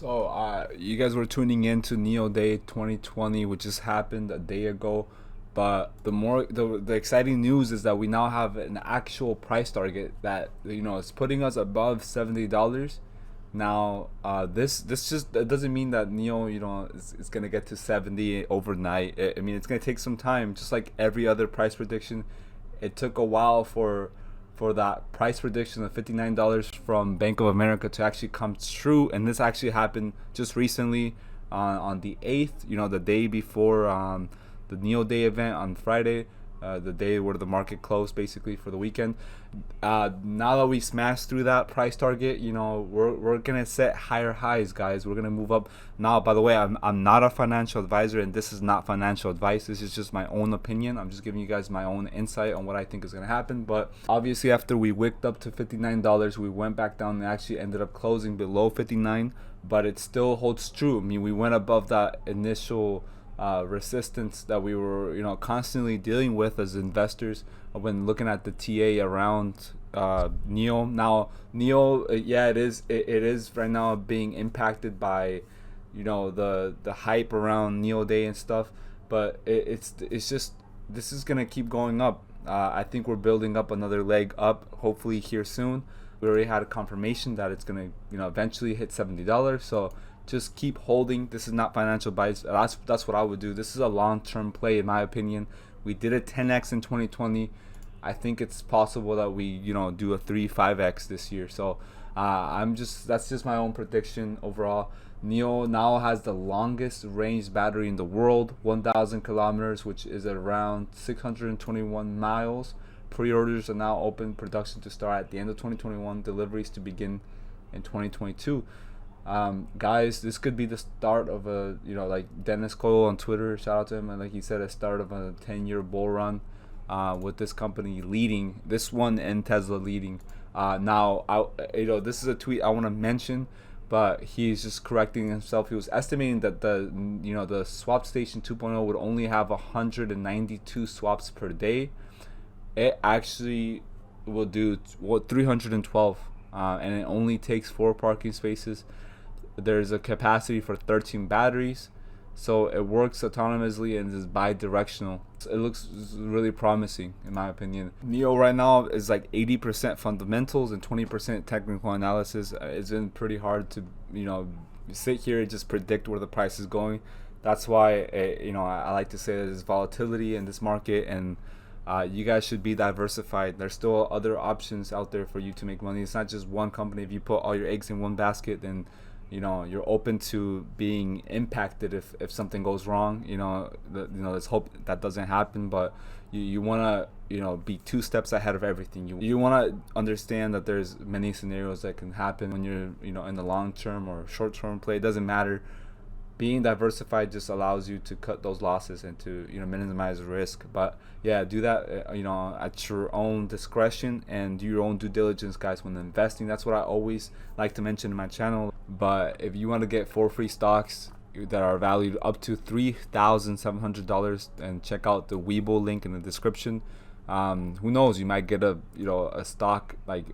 So, you guys were tuning in to NIO Day 2020, which just happened a day ago. But the exciting news is that we now have an actual price target that is putting us above $70. Now, this just it doesn't mean that NIO is gonna get to 70 overnight. I mean, it's gonna take some time, just like every other price prediction. It took a while for that price prediction of $59 from Bank of America to actually come true, and this actually happened just recently on the 8th, the day before the NEO Day event on Friday, the day where the market closed basically for the weekend. Now that we smashed through that price target, we're gonna set higher highs, guys. We're gonna move up. Now, by the way, I'm not a financial advisor, and this is not financial advice. This is just my own opinion. I'm just giving you guys my own insight on what I think is gonna happen. But obviously, after we wicked up to $59, we went back down and actually ended up closing below 59. But it still holds true. I mean, we went above that initial resistance that we were constantly dealing with as investors when looking at the TA around NEO. Now NEO, yeah, it is right now being impacted by the hype around NEO Day and stuff, but it's just, this is gonna keep going up. I think we're building up another leg up, hopefully here soon. We already had a confirmation that it's gonna eventually hit $70. So just keep holding. This is not financial advice. That's what I would do. This is a long-term play, in my opinion. We did a 10x in 2020. I think it's possible that we do a 3-5x this year. So that's just my own prediction overall. NIO now has the longest range battery in the world, 1,000 kilometers, which is around 621 miles. Pre-orders are now open. Production to start at the end of 2021. Deliveries to begin in 2022. Guys, this could be the start of a like Dennis Cole on Twitter, shout out to him, and like he said, a start of a 10-year bull run with this company leading, this one and Tesla leading. Now this is a tweet I want to mention, but he's just correcting himself. He was estimating that the swap station 2.0 would only have 192 swaps per day. It actually will do 312, and it only takes 4 parking spaces. There's a capacity for 13 batteries, so it works autonomously and is bi-directional. It looks really promising, in my opinion. NIO right now is like 80% fundamentals and 20% technical analysis. It's been pretty hard to sit here and just predict where the price is going. That's why I like to say there's volatility in this market, and you guys should be diversified. There's still other options out there for you to make money. It's not just one company. If you put all your eggs in one basket, then you're open to being impacted if something goes wrong. Let's hope that doesn't happen, but you want to be 2 steps ahead of everything. You want to understand that there's many scenarios that can happen when you're in the long term or short term play. It doesn't matter. Being diversified just allows you to cut those losses and to minimize risk. But yeah, do that at your own discretion, and do your own due diligence, guys, when investing. That's what I always like to mention in my channel. But if you want to get 4 free stocks that are valued up to $3,700, and check out the Webull link in the description. Who knows, you might get a stock like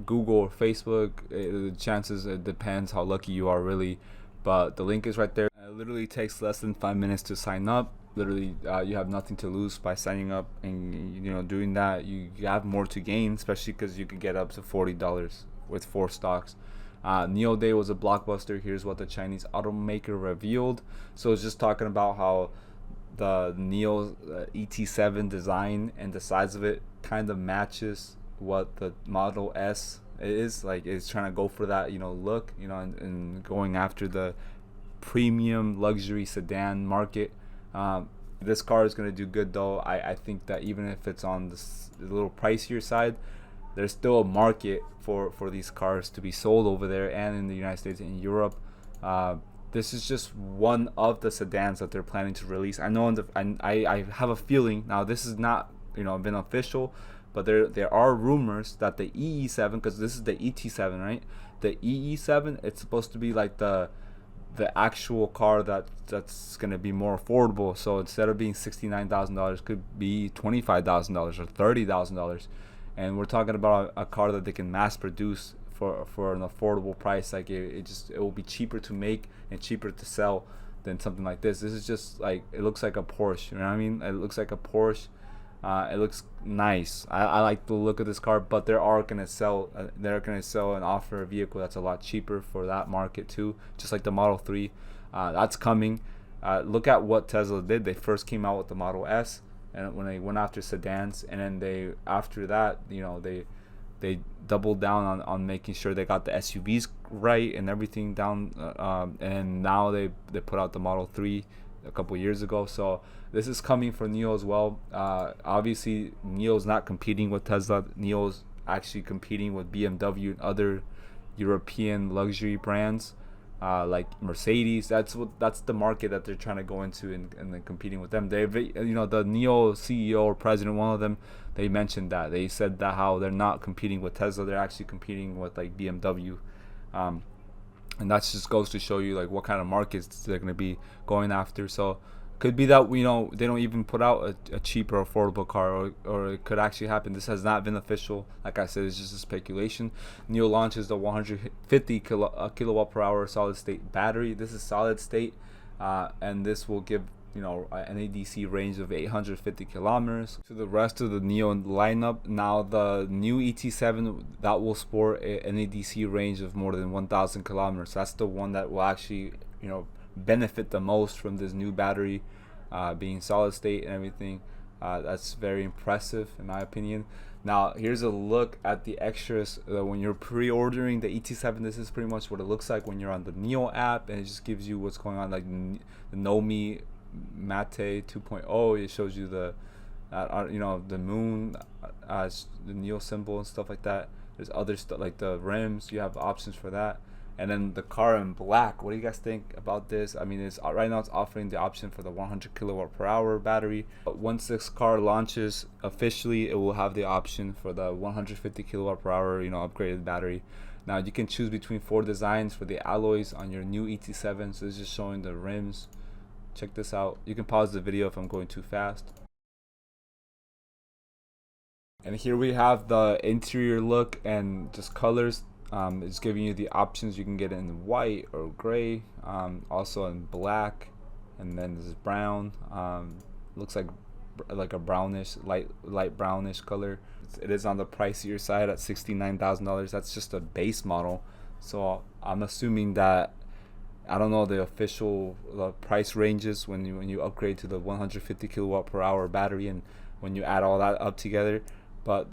Google or Facebook. The chances, it depends how lucky you are, really. But the link is right there. It literally takes less than 5 minutes to sign up. Literally, you have nothing to lose by signing up, and doing that, you have more to gain, especially because you could get up to $40 with 4 stocks. NEO Day was a blockbuster. Here's what the Chinese automaker revealed. So it's just talking about how the NIO ET7 design and the size of it kind of matches what the Model S is. Like, it's trying to go for that look, and going after the premium luxury sedan market. This car is going to do good, though. I think that even if it's on the little pricier side, there's still a market for these cars to be sold over there and in the United States and Europe. This is just one of the sedans that they're planning to release. I know, I have a feeling, now this is not been official, but there are rumors that the EE7, because this is the ET7, right? The EE7, it's supposed to be like the actual car that's going to be more affordable. So instead of being $69,000, could be $25,000 or $30,000. And we're talking about a car that they can mass produce for an affordable price. Like it will be cheaper to make and cheaper to sell than something like this. This is just like, it looks like a Porsche, you know what I mean? It looks like a Porsche. It looks nice. I like the look of this car, but they're gonna sell and offer a vehicle that's a lot cheaper for that market too, just like the Model 3. That's coming. Look at what Tesla did. They first came out with the Model S, and when they went after sedans, and then after that, they doubled down on making sure they got the SUVs right and everything down, and now they put out the Model 3 a couple years ago. So this is coming for NIO as well. Obviously NIO's not competing with Tesla. NIO's actually competing with BMW and other European luxury brands, like Mercedes. That's the market that they're trying to go into, and then competing with them. The NIO CEO or president, one of them, they mentioned that. They said that how they're not competing with Tesla, they're actually competing with like BMW. And that just goes to show you like what kind of markets they're going to be going after. So could be that they don't even put out a cheaper affordable car, or it could actually happen. This has not been official. Like I said, it's just a speculation. NIO launches the 150 kilowatt per hour solid state battery. This is solid state, and this will give an NADC range of 850 kilometers. To the rest of the NIO lineup, now the new ET7, that will sport a NADC range of more than 1,000 kilometers. That's the one that will actually benefit the most from this new battery, being solid state and everything. That's very impressive in my opinion. Now here's a look at the extras. When you're pre-ordering the ET7, this is pretty much what it looks like when you're on the NIO app, and it just gives you what's going on, like the Nomi Mate 2.0. It shows you the moon, the NIO symbol and stuff like that. There's other stuff like the rims. You have options for that. And then the car in black, what do you guys think about this? I mean, it's right now it's offering the option for the 100 kilowatt per hour battery. But once this car launches officially, it will have the option for the 150 kilowatt per hour, upgraded battery. Now you can choose between 4 designs for the alloys on your new ET7. So this is just showing the rims. Check this out. You can pause the video if I'm going too fast. And here we have the interior look and just colors. It's giving you the options. You can get it in white or gray, also in black, and then this is brown. Looks like a brownish, light brownish color. It is on the pricier side at $69,000. That's just a base model, so I'm assuming that, I don't know the official price ranges when you upgrade to the 150 kilowatt per hour battery, and when you add all that up together, but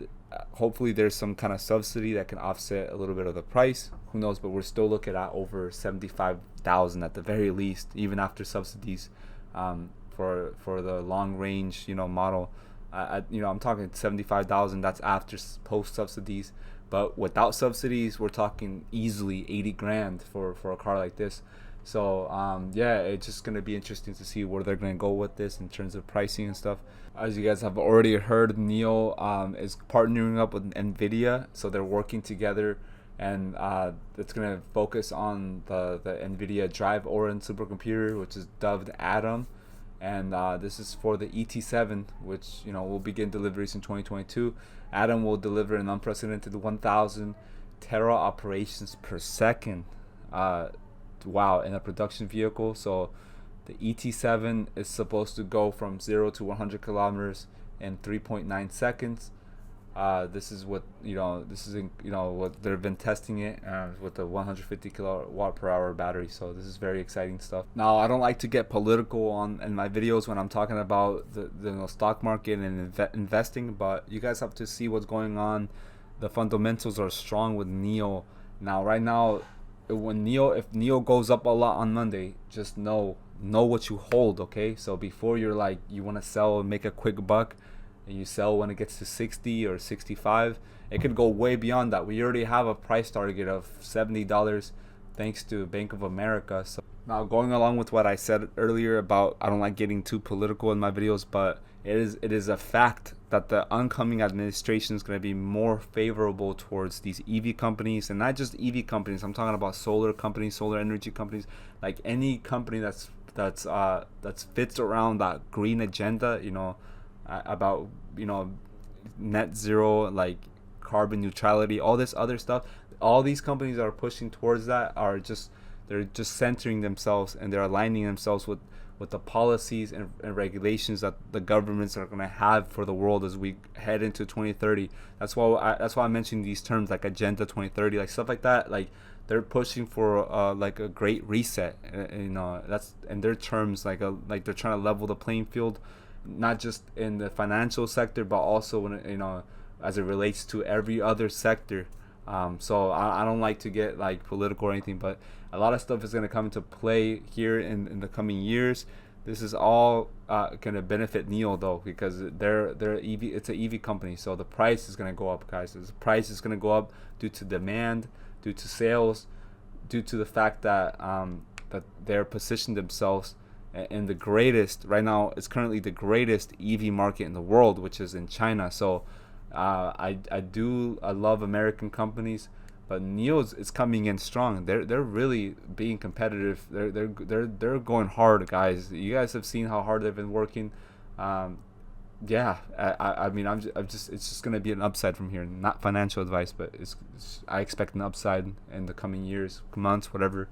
hopefully there's some kind of subsidy that can offset a little bit of the price. Who knows? But we're still looking at over 75,000 at the very least, even after subsidies, for the long range model. I'm talking 75,000. That's after post subsidies, but without subsidies, we're talking easily 80 grand for a car like this. So yeah, it's just gonna be interesting to see where they're gonna go with this in terms of pricing and stuff. As you guys have already heard, NIO is partnering up with NVIDIA, so they're working together, and it's gonna focus on the NVIDIA Drive Orin supercomputer, which is dubbed Atom, and this is for the ET7, which will begin deliveries in 2022. Atom will deliver an unprecedented 1,000 tera operations per second. Wow, in a production vehicle. So the ET7 is supposed to go from 0 to 100 kilometers in 3.9 seconds. This is what what they've been testing it with the 150 kilowatt per hour battery. So this is very exciting stuff. Now, I don't like to get political in my videos when I'm talking about the stock market and investing, but you guys have to see what's going on. The fundamentals are strong with NIO. Now, right now, if NIO goes up a lot on Monday, just know what you hold, okay? So before you want to sell and make a quick buck, and you sell when it gets to 60 or 65, it could go way beyond that. We already have a price target of $70 thanks to Bank of America. So now, going along with what I said earlier about I don't like getting too political in my videos, but it is a fact that the oncoming administration is going to be more favorable towards these EV companies, and not just EV companies. I'm talking about solar companies, solar energy companies, like any company that's fits around that green agenda, about net zero, like carbon neutrality, all this other stuff. all these companies that are pushing towards that are just, they're just centering themselves and they're aligning themselves with the policies and regulations that the governments are going to have for the world as we head into 2030. That's why I mentioned these terms like Agenda 2030, like stuff like that. Like they're pushing for like a great reset. You know, that's in their terms, like they're trying to level the playing field, not just in the financial sector, but also when you know, as it relates to every other sector. So I don't like to get like political or anything, but a lot of stuff is going to come into play here in the coming years. This is all going to benefit NIO though, because they're EV. It's an EV company, so the price is going to go up, guys. The price is going to go up due to demand, due to sales, due to the fact that that they're positioned themselves in the greatest right now. It's currently the greatest EV market in the world, which is in China. So I love American companies, but NIO's is coming in strong. They're really being competitive. They're going hard, guys. You guys have seen how hard they've been working. Yeah, I mean, I'm just it's just gonna be an upside from here. Not financial advice, but I expect an upside in the coming years, months, whatever.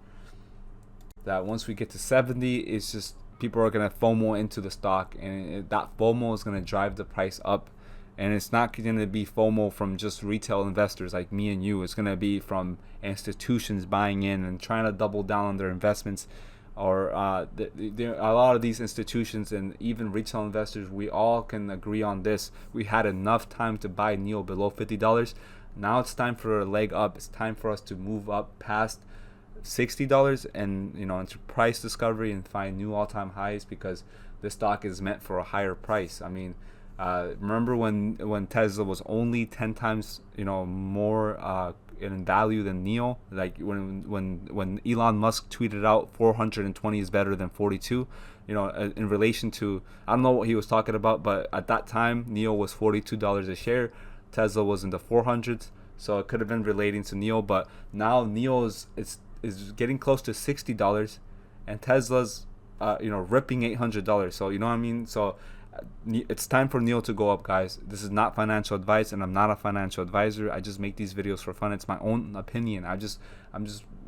That once we get to 70, it's just people are gonna FOMO into the stock, and that FOMO is gonna drive the price up. And it's not going to be FOMO from just retail investors like me and you. It's going to be from institutions buying in and trying to double down on their investments. Or a lot of these institutions and even retail investors, we all can agree on this. We had enough time to buy NIO below $50. Now it's time for a leg up. It's time for us to move up past $60 and, you know, into price discovery and find new all-time highs, because this stock is meant for a higher price. I mean, remember when Tesla was only 10 times, you know, more in value than NIO? Like when Elon Musk tweeted out 420 is better than 42, you know, in relation to, I don't know what he was talking about, but at that time NIO was $42 a share, Tesla was in the 400s, so it could have been relating to NIO. But now NIO is getting close to $60, and Tesla's you know, ripping $800. So you know what I mean. So it's time for NIO to go up, guys. This is not financial advice, and I'm not a financial advisor. I just make these videos for fun. It's my own opinion. I'm just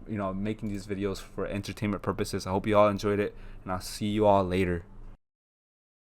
you know, making these videos for entertainment purposes. I hope you all enjoyed it, and I'll see you all later.